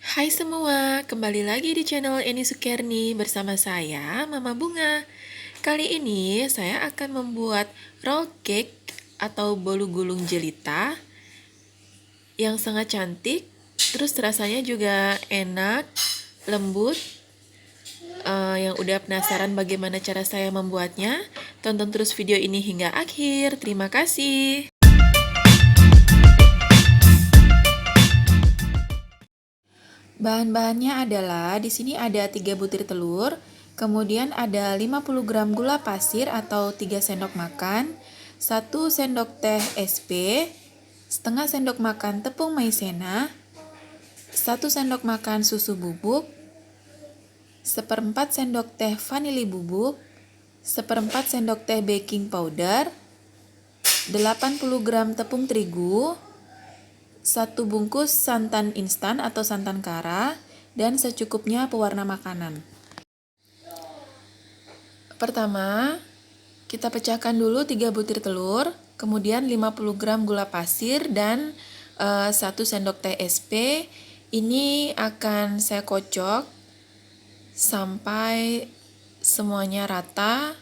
Hai semua, kembali lagi di channel Eni Sukerni bersama saya, Mama Bunga. Kali ini saya akan membuat roll cake atau bolu gulung jelita yang sangat cantik, terus rasanya juga enak, lembut. Yang udah penasaran bagaimana cara saya membuatnya? Tonton terus video ini hingga akhir. Terima kasih. Bahan-bahannya adalah di sini ada 3 butir telur, kemudian ada 50 gram gula pasir atau 3 sendok makan, 1 sendok teh SP, setengah sendok makan tepung maizena, 1 sendok makan susu bubuk, seperempat sendok teh vanili bubuk, seperempat sendok teh baking powder, 80 gram tepung terigu, 1 bungkus santan instan atau santan kara, dan secukupnya pewarna makanan. Pertama, kita pecahkan dulu 3 butir telur, kemudian 50 gram gula pasir dan 1 sendok teh SP. Ini akan saya kocok sampai semuanya rata.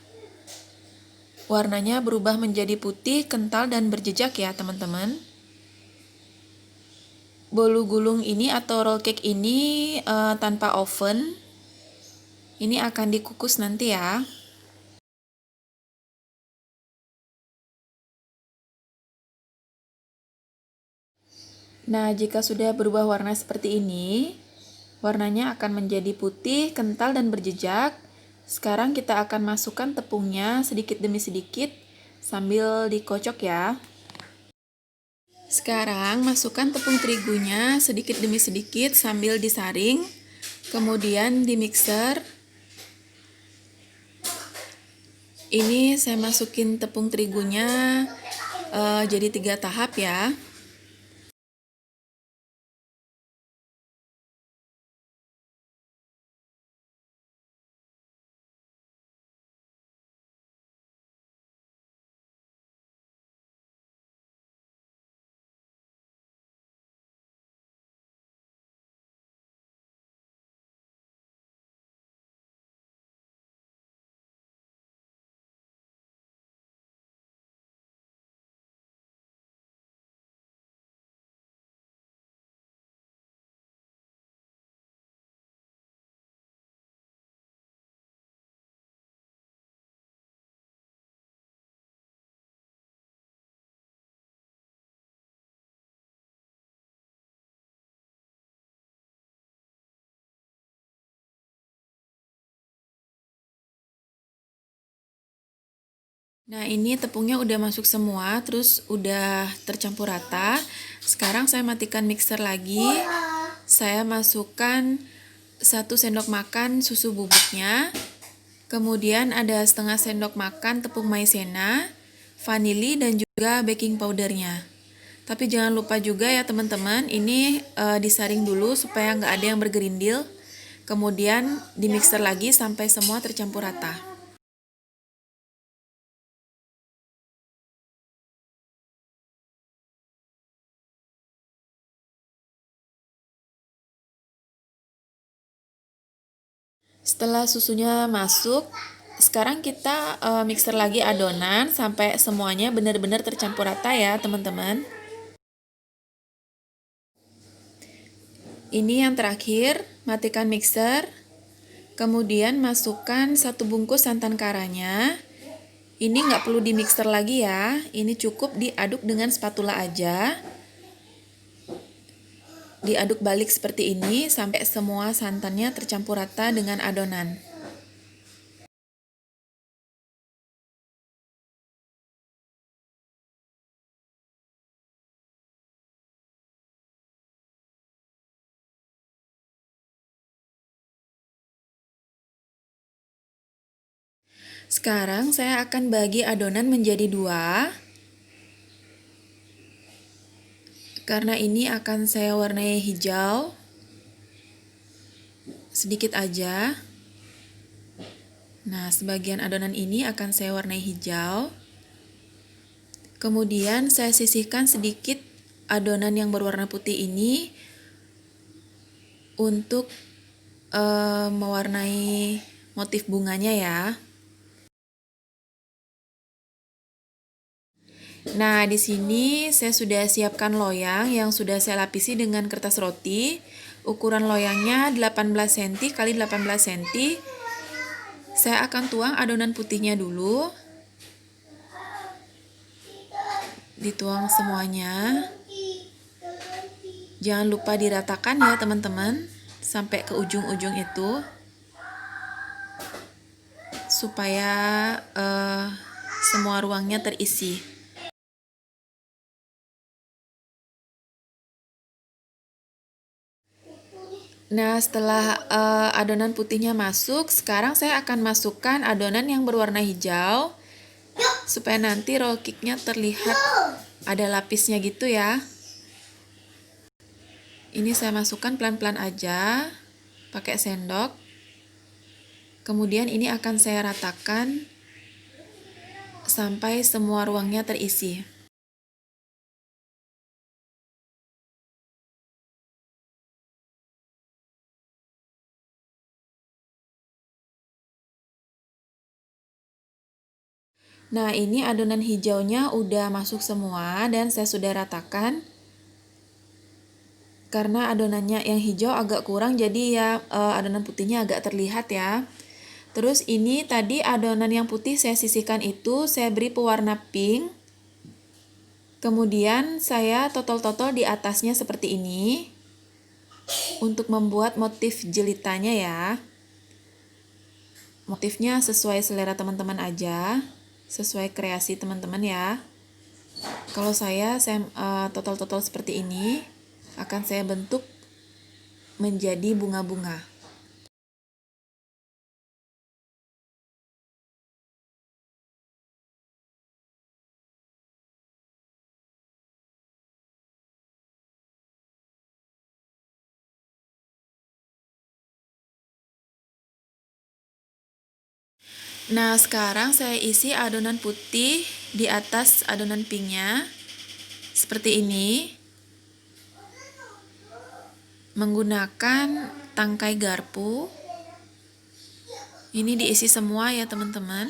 Warnanya berubah menjadi putih, kental, dan berjejak ya teman-teman. Bolu gulung ini atau roll cake ini tanpa oven. Ini akan dikukus nanti ya. Nah, jika sudah berubah warna seperti ini, warnanya akan menjadi putih, kental, dan berjejak. Sekarang kita akan masukkan tepungnya sedikit demi sedikit sambil dikocok ya. Sekarang masukkan tepung terigunya sedikit demi sedikit sambil disaring, kemudian di mixer. Ini saya masukin tepung terigunya jadi 3 tahap ya. Nah, ini tepungnya udah masuk semua, terus udah tercampur rata. Sekarang saya matikan mixer lagi. Saya masukkan 1 sendok makan susu bubuknya. Kemudian ada setengah sendok makan tepung maizena, vanili, dan juga baking powdernya. Tapi jangan lupa juga ya teman-teman, ini disaring dulu supaya nggak ada yang bergerindil. Kemudian di mixer lagi sampai semua tercampur rata. Setelah susunya masuk, sekarang kita mixer lagi adonan sampai semuanya benar-benar tercampur rata ya teman-teman. Ini yang terakhir, matikan mixer. Kemudian masukkan 1 bungkus santan karanya. Ini nggak perlu di mixer lagi ya, ini cukup diaduk dengan spatula aja. Diaduk balik seperti ini sampai semua santannya tercampur rata dengan adonan. Sekarang saya akan bagi adonan menjadi 2. Karena ini akan saya warnai hijau. Sedikit aja. Nah, sebagian adonan ini akan saya warnai hijau. Kemudian saya sisihkan sedikit adonan yang berwarna putih ini untuk mewarnai motif bunganya ya. Nah, di sini saya sudah siapkan loyang yang sudah saya lapisi dengan kertas roti. Ukuran loyangnya 18 cm x 18 cm. Saya akan tuang adonan putihnya dulu. Dituang semuanya. Jangan lupa diratakan ya teman-teman, sampai ke ujung-ujung itu. Supaya semua ruangnya terisi. Nah, setelah adonan putihnya masuk, sekarang saya akan masukkan adonan yang berwarna hijau supaya nanti roll cake-nya terlihat ada lapisnya gitu ya. Ini saya masukkan pelan-pelan aja pakai sendok. Kemudian ini akan saya ratakan sampai semua ruangnya terisi. Nah, ini adonan hijaunya udah masuk semua dan saya sudah ratakan. Karena adonannya yang hijau agak kurang, jadi ya adonan putihnya agak terlihat ya. Terus ini tadi adonan yang putih saya sisihkan itu saya beri pewarna pink. Kemudian saya totol-totol di atasnya seperti ini untuk membuat motif jelitanya ya. Motifnya sesuai selera teman-teman aja, sesuai kreasi teman-teman ya. Kalau saya totol-totol seperti ini akan saya bentuk menjadi bunga-bunga. Nah, sekarang saya isi adonan putih di atas adonan pinknya seperti ini menggunakan tangkai garpu. Ini diisi semua ya teman-teman.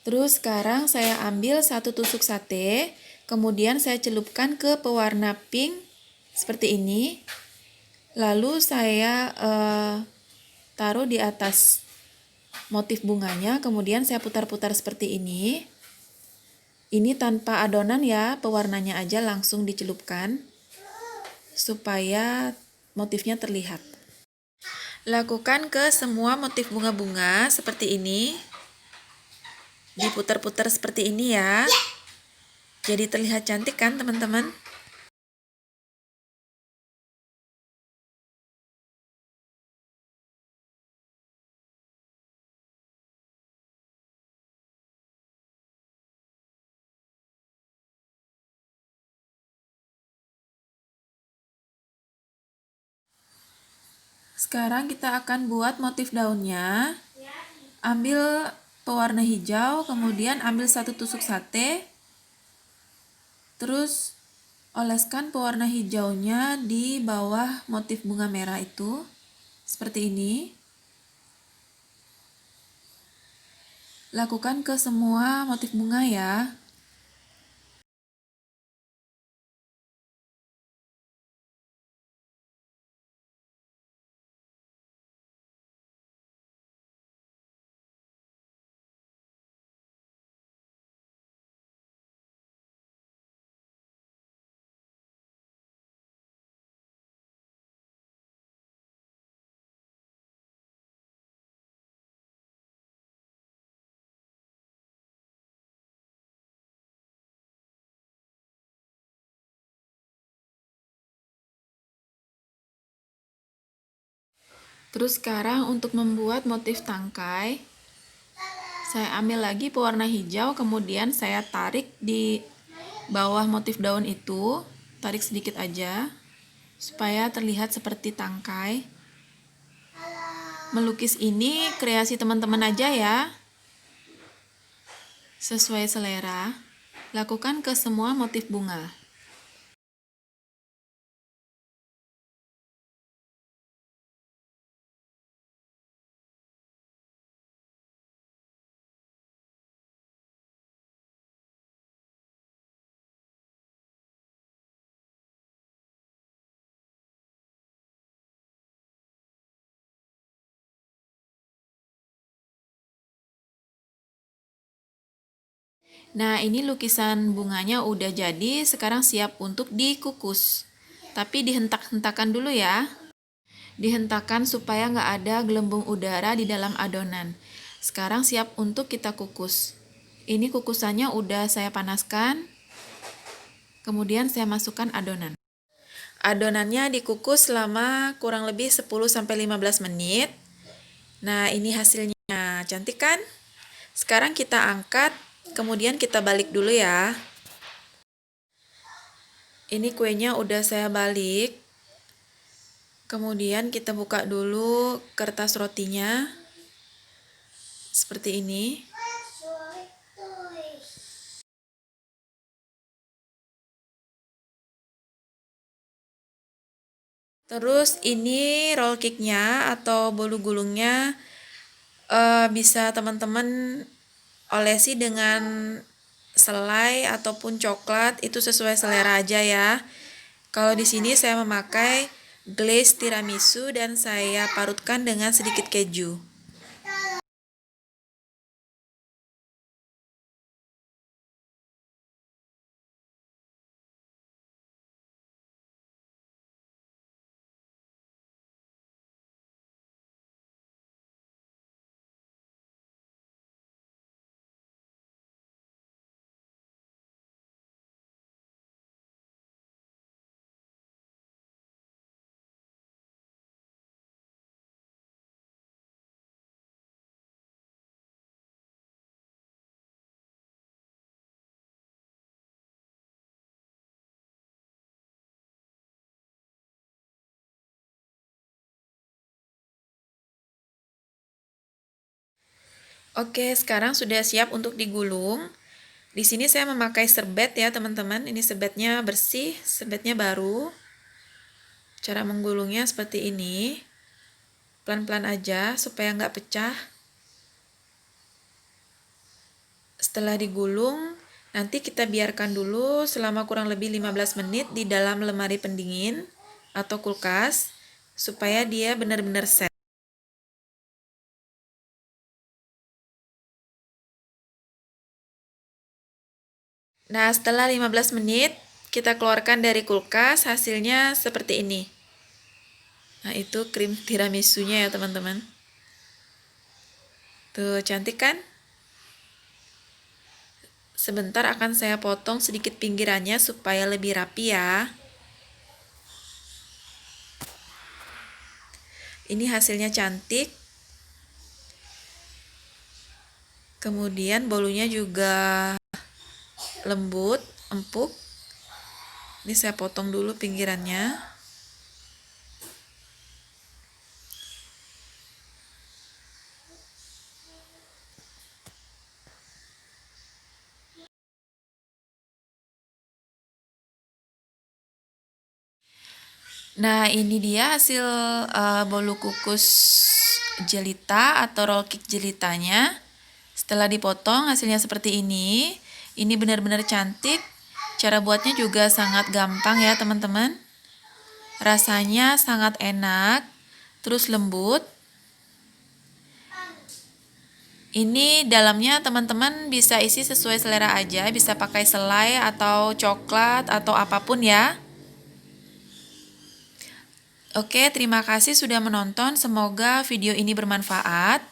Terus sekarang saya ambil satu tusuk sate, kemudian saya celupkan ke pewarna pink seperti ini. Lalu saya taruh di atas motif bunganya, kemudian saya putar-putar seperti ini. Ini tanpa adonan ya, pewarnanya aja langsung dicelupkan supaya motifnya terlihat. Lakukan ke semua motif bunga-bunga seperti ini. Diputar-putar seperti ini ya. Jadi terlihat cantik kan teman-teman? Sekarang kita akan buat motif daunnya. Ambil pewarna hijau, kemudian ambil satu tusuk sate. Terus oleskan pewarna hijaunya di bawah motif bunga merah itu. Seperti ini. Lakukan ke semua motif bunga ya. Terus sekarang untuk membuat motif tangkai, saya ambil lagi pewarna hijau, kemudian saya tarik di bawah motif daun itu, tarik sedikit aja. supaya terlihat seperti tangkai. Melukis ini kreasi teman-teman aja ya, sesuai selera. Lakukan ke semua motif bunga. Nah, ini lukisan bunganya udah jadi, sekarang siap untuk dikukus. Tapi dihentak-hentakan dulu ya. Dihentakkan supaya nggak ada gelembung udara di dalam adonan. Sekarang siap untuk kita kukus. Ini kukusannya udah saya panaskan. Kemudian saya masukkan adonan. Adonannya dikukus selama kurang lebih 10-15 menit. Nah, ini hasilnya. Cantik kan? Sekarang kita angkat, kemudian kita balik dulu ya. Ini kuenya udah saya balik. Kemudian kita buka dulu kertas rotinya. Seperti ini. Terus ini roll cake-nya atau bolu gulungnya bisa teman-teman olesi dengan selai ataupun coklat, itu sesuai selera aja ya. Kalau di sini saya memakai glaze tiramisu dan saya parutkan dengan sedikit keju. Oke, sekarang sudah siap untuk digulung. Di sini saya memakai serbet ya teman-teman. Ini serbetnya bersih, serbetnya baru. Cara menggulungnya seperti ini. Pelan-pelan aja supaya nggak pecah. Setelah digulung, nanti kita biarkan dulu selama kurang lebih 15 menit di dalam lemari pendingin atau kulkas supaya dia benar-benar set. Nah, setelah 15 menit kita keluarkan dari kulkas, hasilnya seperti ini. Nah, itu krim tiramisunya ya teman-teman. Tuh, cantik kan? Sebentar akan saya potong sedikit pinggirannya supaya lebih rapi ya. Ini hasilnya cantik. Kemudian bolunya juga lembut, empuk. Ini saya potong dulu pinggirannya. Nah, ini dia hasil bolu kukus jelita atau roll cake jelitanya. Setelah dipotong hasilnya seperti ini. Ini benar-benar cantik. Cara buatnya juga sangat gampang ya teman-teman. Rasanya sangat enak, terus lembut. Ini dalamnya teman-teman bisa isi sesuai selera aja, bisa pakai selai atau coklat atau apapun ya. Oke, terima kasih sudah menonton. Semoga video ini bermanfaat.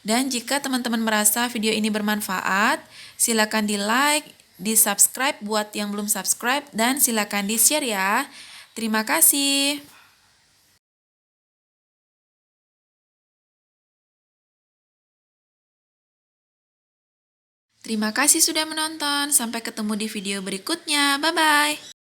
Dan jika teman-teman merasa video ini bermanfaat, silakan di-like, di-subscribe buat yang belum subscribe, dan silakan di-share ya. Terima kasih. Terima kasih sudah menonton. Sampai ketemu di video berikutnya. Bye-bye.